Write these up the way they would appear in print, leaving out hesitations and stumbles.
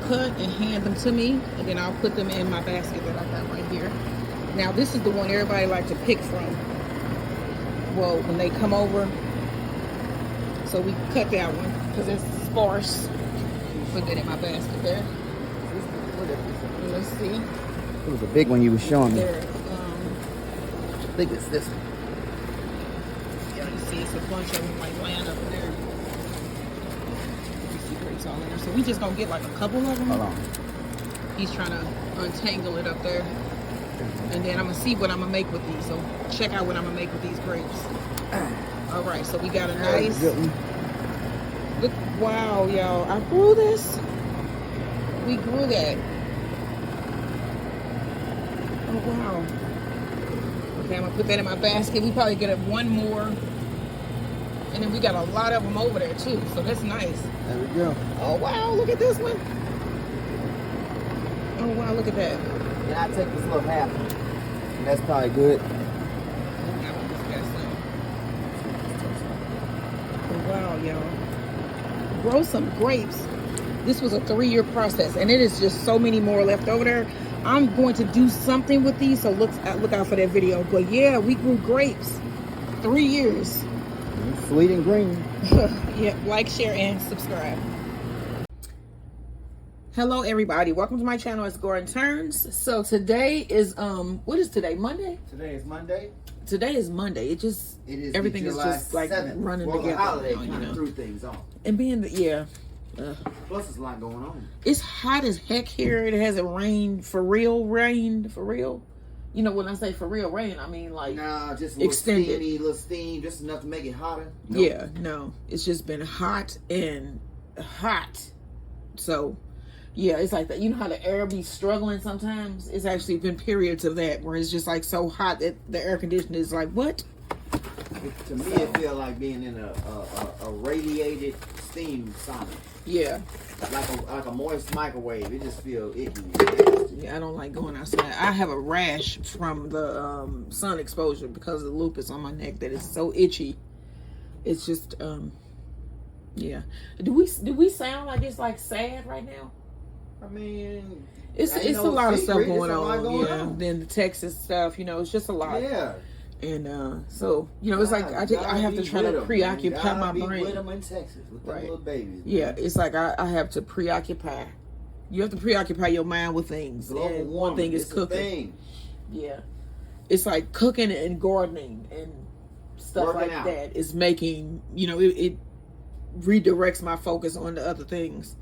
cut and hand them to me, and then I'll put them in my basket that I got right here. Now this is the one everybody likes to pick from. Well, when they come over, so we cut that one because it's sparse. Put that in my basket there. Let's see. It was a big one you were showing me. There, I think it's this one. Yeah, you see it's a bunch of them like laying up there. You see grapes all in there. So we just gonna get like a couple of them. Hold on. He's trying to untangle it up there. And then I'm gonna see what I'm gonna make with these. So check out what I'm gonna make with these grapes. All right, so we got a nice. Look, wow, y'all! I grew this. We grew that. Oh wow. Okay, I'm gonna put that in my basket. We probably get one more, and then we got a lot of them over there too. So that's nice. There we go. Oh wow! Look at this one. Oh wow! Look at that. Yeah, I take this little half. That's probably good. Oh, wow, y'all. Grow some grapes. This was a 3-year process, and it is just so many more left over there. I'm going to do something with these, so look out for that video. But yeah, we grew grapes. 3 years. Sweet and green. Yeah, like, share, and subscribe. Hello everybody, welcome to my channel. It's Gordon Turns. So today is what is today? Monday? Today is Monday. Today is Monday. It is everything is just like 7th. running well, together. The holiday now, you know, threw things off. And being the plus there's a lot going on. It's hot as heck here. It hasn't rained for real. You know, when I say for real rain, I mean like just extended. Little steam, just enough to make it hotter. Nope. Yeah, no, it's just been hot and hot. So. Yeah, it's like that. You know how the air be struggling sometimes? It's actually been periods of that where it's just like so hot that the air conditioner is like, what? To me, it feels like being in a radiated steam sauna. Yeah. Like a moist microwave. It just feels icky. Yeah, I don't like going outside. I have a rash from the sun exposure because of the lupus on my neck that is so itchy. It's just, yeah. Do we sound like it's like sad right now? I mean, it's a lot of stuff going on. Yeah, on. Then the Texas stuff, you know, it's just a lot. Yeah. And so, you know, it's like I have to try to preoccupy my brain. With them in Texas, with them little babies. Yeah, it's like I have to preoccupy. You have to preoccupy your mind with things. And one thing is cooking. Yeah, it's like cooking and gardening and stuff like that is making, you know, it redirects my focus on the other things.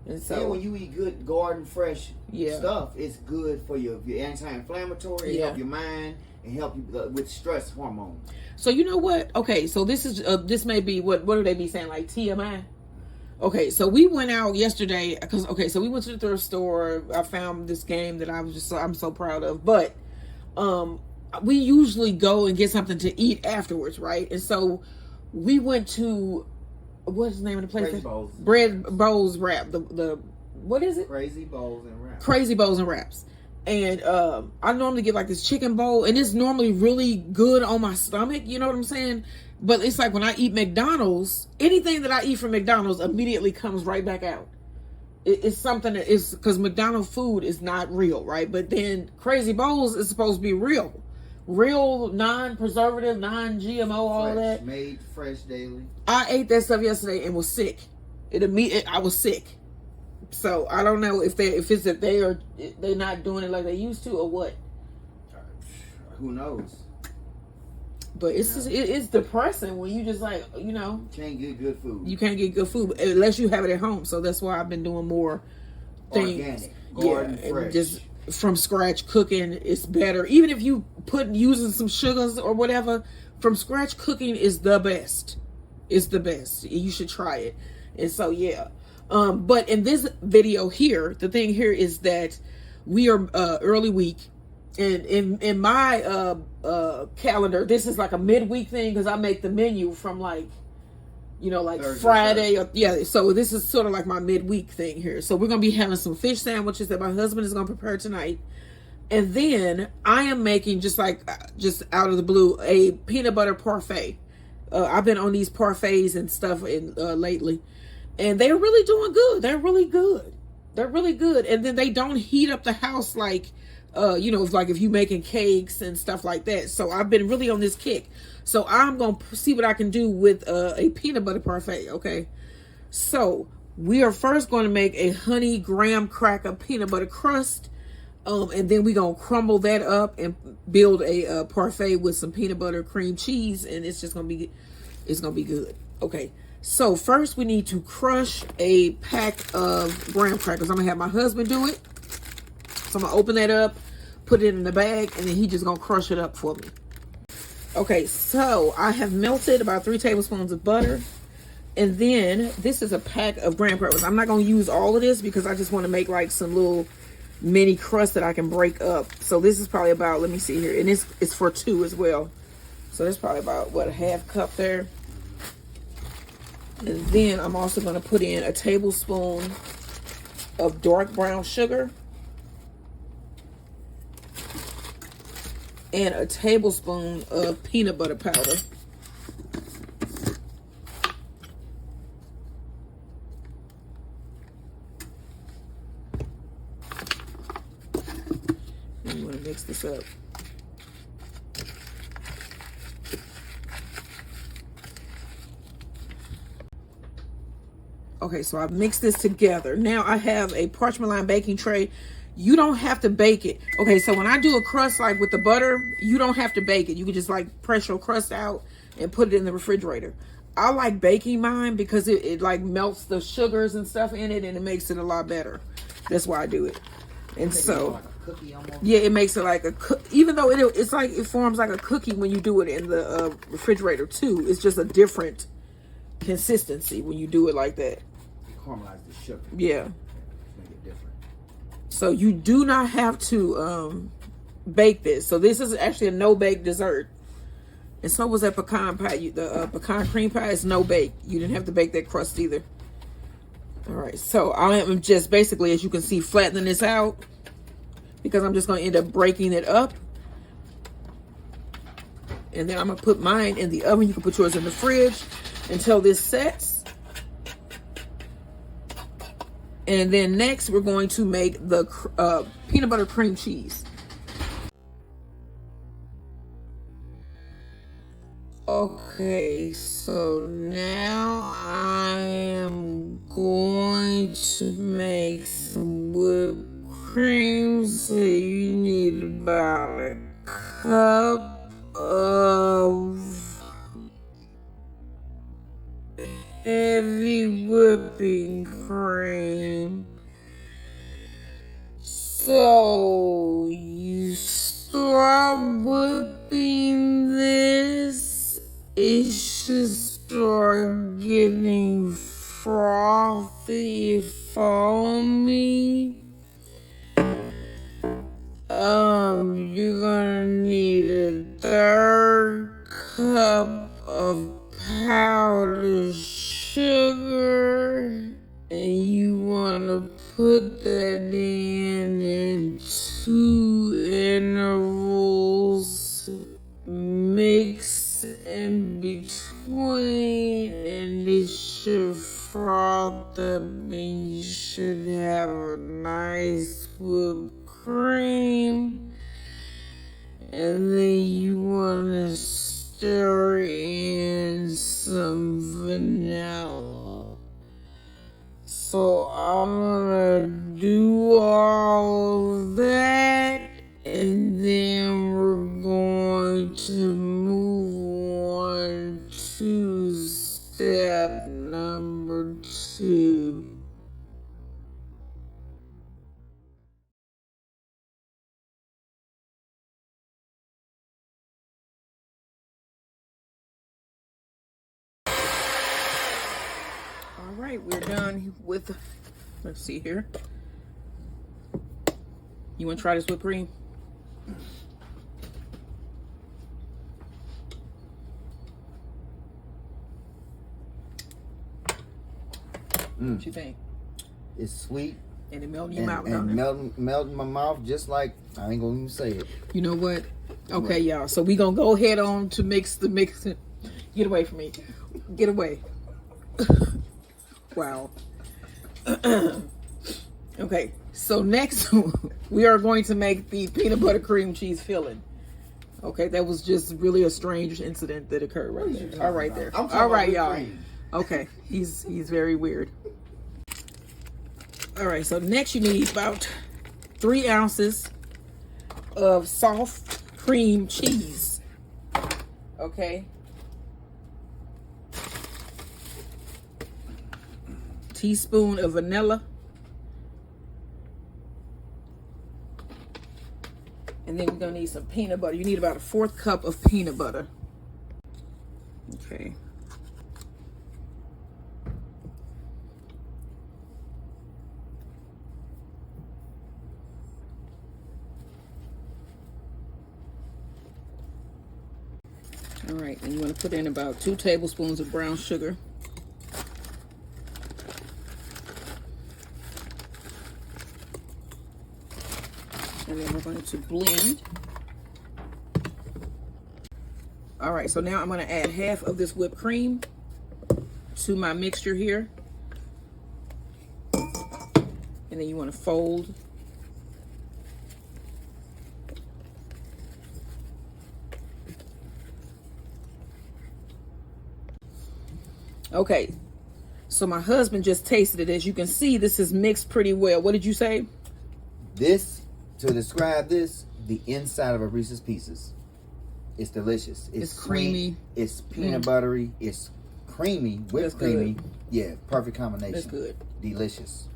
And so when you eat good garden fresh stuff, it's good for your anti-inflammatory, help your mind, and help you with stress hormones. So you know what? Okay, so this is this may be what do they be saying, like TMI? Okay, so we went out yesterday so we went to the thrift store. I found this game that I'm so proud of, but we usually go and get something to eat afterwards, right? And so we went to. What's the name of the place? Crazy Bowls. Bread Bowls Wrap. The what is it? Crazy Bowls and Wraps. Crazy Bowls and Wraps. And I normally get like this chicken bowl, and it's normally really good on my stomach. You know what I'm saying? But it's like when I eat McDonald's, anything that I eat from McDonald's immediately comes right back out. It's something that is because McDonald's food is not real, right? But then Crazy Bowls is supposed to be real, non-preservative, non-GMO, all that. Made fresh daily. I ate that stuff yesterday and was sick. I was sick. So I don't know if they're not doing it like they used to or what. Who knows? But it's depressing when you just like, you know, can't get good food. You can't get good food unless you have it at home. So that's why I've been doing more things. Organic, garden fresh. And just from scratch cooking is better. Even if you using some sugars or whatever, from scratch cooking is the best. It's the best. You should try it. And so yeah. But in this video here, the thing here is that we are early week, and in my calendar, this is like a midweek thing because I make the menu from like, you know, like Thursday, Friday or so this is sort of like my midweek thing here. So we're gonna be having some fish sandwiches that my husband is gonna prepare tonight, and then I am making just out of the blue a peanut butter parfait. I've been on these parfaits and stuff lately, and they're really doing good. They're really good. They're really good. And then they don't heat up the house like, you know, like if you making cakes and stuff like that. So I've been really on this kick. So I'm going to see what I can do with a peanut butter parfait, okay? So we are first going to make a honey graham cracker peanut butter crust. And then we're going to crumble that up and build a parfait with some peanut butter cream cheese. And it's just going to be, it's going to be good. Okay. So first we need to crush a pack of graham crackers. I'm going to have my husband do it. So I'm going to open that up, put it in the bag, and then he just going to crush it up for me. Okay, so I have melted about 3 tablespoons of butter. And then this is a pack of graham crackers. I'm not going to use all of this because I just want to make like some little mini crust that I can break up. So this is probably about, let me see here. And it's for 2 as well. So that's probably about, what, a half cup there. And then I'm also going to put in a tablespoon of dark brown sugar and a tablespoon of peanut butter powder. And you want to mix this up. Okay, so I've mixed this together. Now I have a parchment lined baking tray. You don't have to bake it. Okay, so when I do a crust like with the butter, you don't have to bake it. You can just like press your crust out and put it in the refrigerator. I like baking mine because it like melts the sugars and stuff in it and it makes it a lot better. That's why I do it. And so, like a cookie almost. Yeah, it makes it like a even though it's like it forms like a cookie when you do it in the refrigerator too. It's just a different consistency when you do it like that. Caramelize the sugar. Yeah. Make it different. So you do not have to bake this. So this is actually a no-bake dessert. And so was that pecan pie. The pecan cream pie is no-bake. You didn't have to bake that crust either. All right. So I am just basically, as you can see, flattening this out because I'm just going to end up breaking it up. And then I'm going to put mine in the oven. You can put yours in the fridge until this sets. And then next, we're going to make the peanut butter cream cheese. Okay, so now I am going to make some whipped cream. So you need about a cup of heavy whipping cream. So you start whipping this, it should start getting frothy, foamy. You're gonna need a 1/3 cup of powdered sugar, and you want to put that in 2 intervals, mix in between, and it should froth up and you should have a nice whipped cream. And then you want to stir in some vanilla. So I'm gonna do all of that, and then we're going to move on to step number 2. All right, we're done with, let's see here. You want to try this whipped cream? What you think? It's sweet. And it melted in your mouth. And melting my mouth just like, I ain't gonna even say it. You know what? Okay, y'all. So we gonna go ahead on to mix. Get away from me. Get away. Wow. Okay, so next we are going to make the peanut butter cream cheese filling. Okay, that was just really a strange incident that occurred right there. All right, there. All right, y'all. Okay, he's very weird. All right, so next you need about 3 ounces of soft cream cheese. Okay. Teaspoon of vanilla. And then we're gonna need some peanut butter. You need about a 1/4 cup of peanut butter. Okay. All right, and you want to put in about 2 tablespoons of brown sugar. And then we're going to blend. All right, so now I'm going to add half of this whipped cream to my mixture here. And then you want to fold. Okay, so my husband just tasted it. As you can see, this is mixed pretty well. What did you say? This, to describe this, the inside of a Reese's Pieces. It's delicious. It's creamy. It's peanut buttery. It's creamy, whipped creamy. Yeah, perfect combination. That's good. Delicious.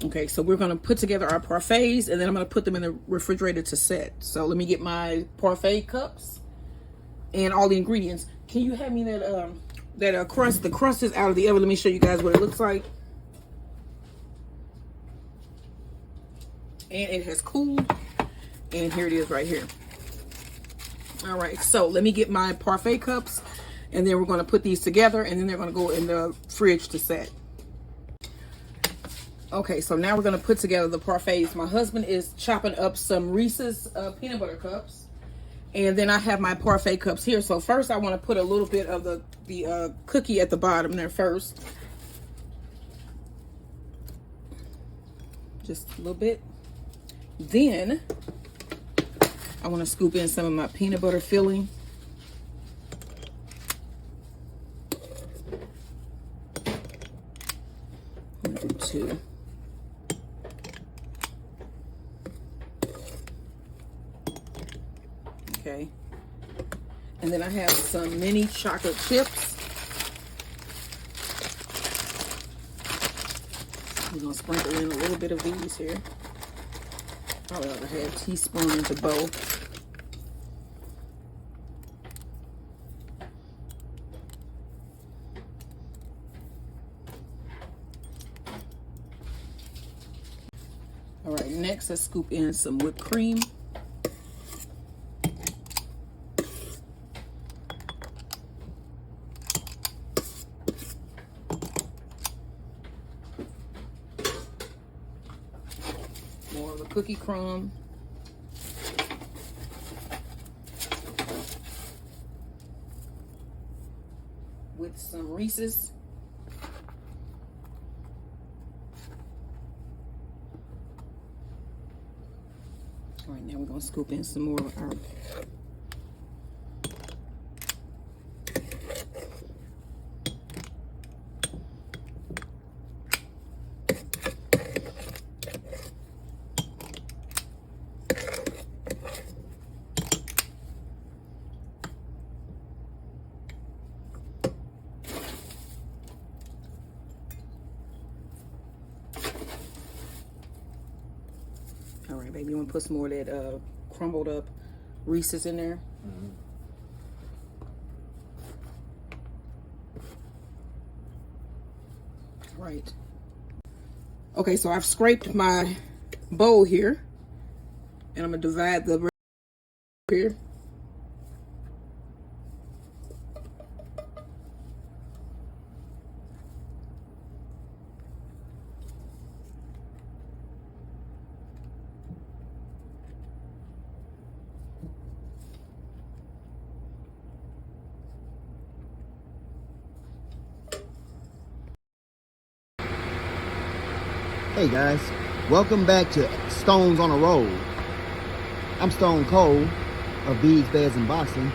Okay, so we're going to put together our parfaits, and then I'm going to put them in the refrigerator to set. So let me get my parfait cups and all the ingredients. Can you have me that crust? The crust is out of the oven. Let me show you guys what it looks like. And it has cooled. And here it is right here. All right, so let me get my parfait cups, and then we're going to put these together, and then they're going to go in the fridge to set. Okay, so now we're going to put together the parfaits. My husband is chopping up some Reese's peanut butter cups, and then I have my parfait cups here. So first I want to put a little bit of the cookie at the bottom there first. Just a little bit. Then I want to scoop in some of my peanut butter filling. I'm gonna do 2. Okay. And then I have some mini chocolate chips. I'm gonna sprinkle in a little bit of these here. Probably ought to have a teaspoon into both. All right, next let's scoop in some whipped cream. More of the cookie crumb. With some Reese's. All right, now we're gonna scoop in some more of our all right, baby, you want to put some more of that crumbled up Reese's in there? Mm-hmm. Right. Okay, so I've scraped my bowl here, and I'm gonna divide the here. Hey guys, Welcome back to Stones on the Road. I'm Stone Cold of Beads, Beds, and Boxing.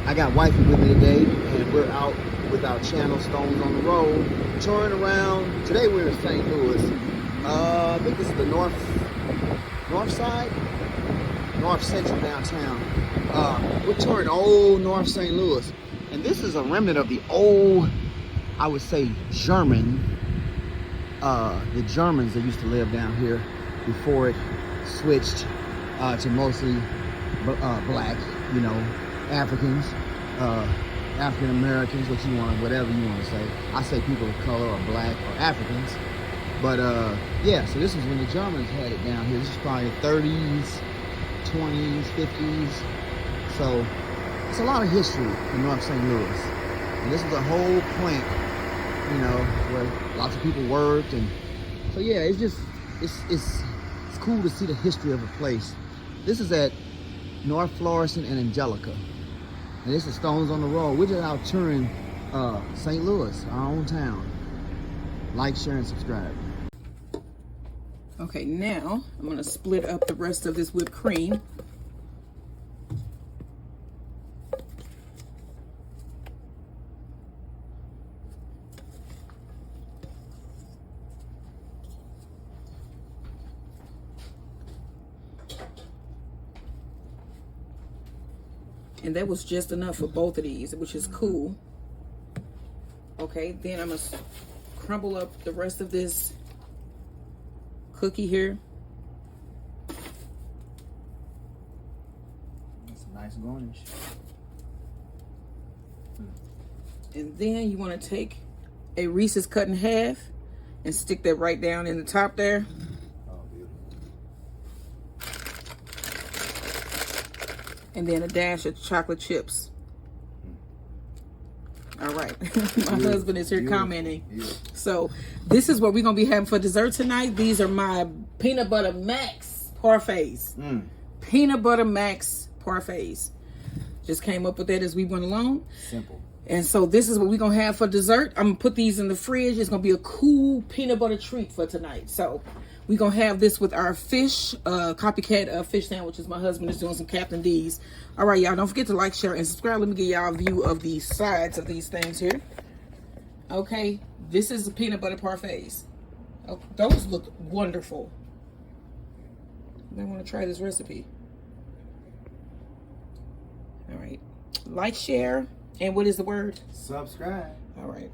I got wifey with me today, and we're out with our channel, Stones on the Road, touring around. Today we're in St. Louis. I think this is the north side? North Central downtown. We're touring old North St. Louis. And this is a remnant of the old, I would say, German, the Germans that used to live down here before it switched to mostly black, you know, Africans, African Americans, whatever you want to say. I say people of color or black or Africans. But yeah, so this is when the Germans had it down here. This is probably the 30s, 20s, 50s. So it's a lot of history in North St. Louis. And this is a whole plant, you know, where lots of people worked. And so yeah, it's just, it's cool to see the history of a place. This is at North Florissant and Angelica. And this is Stones on the Road. We're just out touring St. Louis, our own town. Like, share, and subscribe. Okay, now I'm gonna split up the rest of this whipped cream. And that was just enough for both of these, which is cool. Okay, then I'm gonna crumble up the rest of this cookie here. That's a nice garnish. And then you want to take a Reese's cut in half and stick that right down in the top there. Oh, beautiful. And then a dash of chocolate chips. All right. My husband is here commenting. So this is what we're going to be having for dessert tonight. These are my peanut butter max parfaits. Peanut butter max parfaits. Just came up with that as we went along. Simple. And so this is what we're going to have for dessert. I'm going to put these in the fridge. It's going to be a cool peanut butter treat for tonight. So we're going to have this with our fish, copycat fish sandwiches. My husband is doing some Captain D's. All right, y'all, don't forget to like, share, and subscribe. Let me give y'all a view of the sides of these things here. Okay, this is the peanut butter parfaits. Oh, those look wonderful. You may want to try this recipe. All right, like, share, and what is the word? Subscribe. All right.